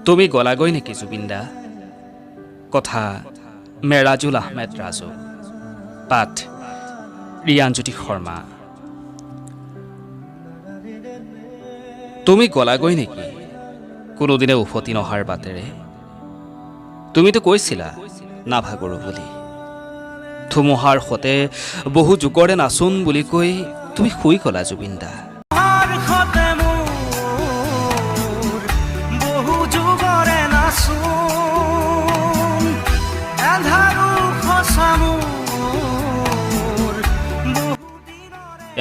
তুমি গলাগৈ নেকি জুবিনদা? কথা মেৰাজুল আহমেদ ৰাজু, পাঠ ৰিয়ানজ্যোতি শৰ্মা। তুমি গলাগৈ নেকি কোনোদিনে উভতি নহাৰ বাটেৰে? তুমিতো কৈছিলা নাভাগৰো বুলি। ধুমুহাৰ সতে বহু যুগৰে নাচোন বুলি কৈ তুমি শুই গলা জুবিনদা।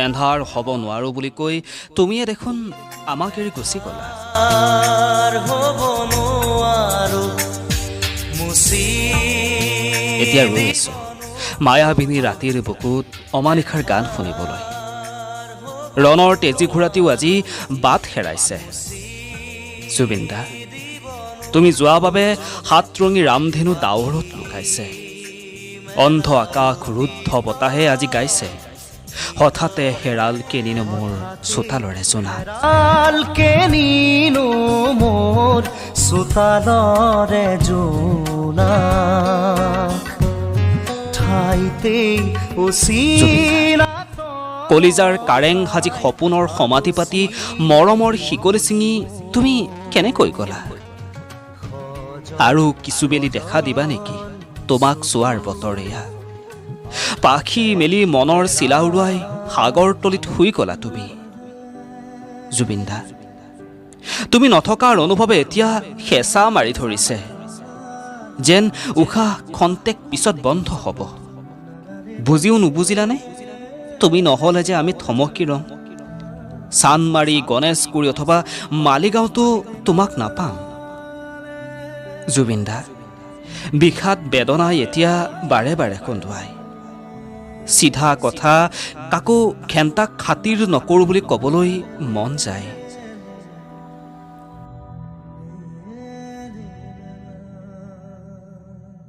এন্ধাৰ হ'ব নোৱাৰো বুলি কৈ তুমিয়ে দেখোন আমাক এৰি গুচি গলা। এতিয়া ৰৈ আছো মায়াবিনী ৰাতিৰ বুকুত অমানিশাৰ গান শুনিবলৈ। ৰণৰ তেজী ঘোঁৰাটিও আজি বাট হেৰাইছে। জুবিনদা, তুমি যোৱা বাবে সাতৰঙী ৰামধেনু ডাৱৰত লুকাইছে। অন্ধ আকাশ ৰুদ্ধ বতাহে আজি গাইছে, হঠাতে হেৰাল কেনিনো মোৰ চোতালৰে জোনা। কলিজাৰ কাৰেং সাজি সপোনৰ সমাধি পাতি মৰমৰ শিকলি ছিঙি তুমি কেনেকৈ গলা? আৰু কিছুবেলি দেখা দিবা নেকি তোমাক চোৱাৰ বতৰ এয়া? পাখি মেলি মনৰ চিলা উৰুৱাই সাগৰ তলিত শুই গলা তুমি। জুবিনদা, তুমি নথকাৰ অনুভৱে এতিয়া হেঁচা মাৰি ধৰিছে, যেন উশাহ খন্তেক পিছত বন্ধ হ'ব। বুজিও নুবুজিলানে? তুমি নহ'লে যে আমি থমকি ৰম। চানমাৰি, গণেশগুৰি অথবা মালিগাঁৱতো তোমাক নাপাম। জুবিনদা, বিষাদ বেদনাই এতিয়া বাৰে বাৰে কন্দুৱাই। চিধা কথা কাকো ঘেণ্টাক খাতিৰ নকৰোঁ বুলি ক'বলৈ মন যায়।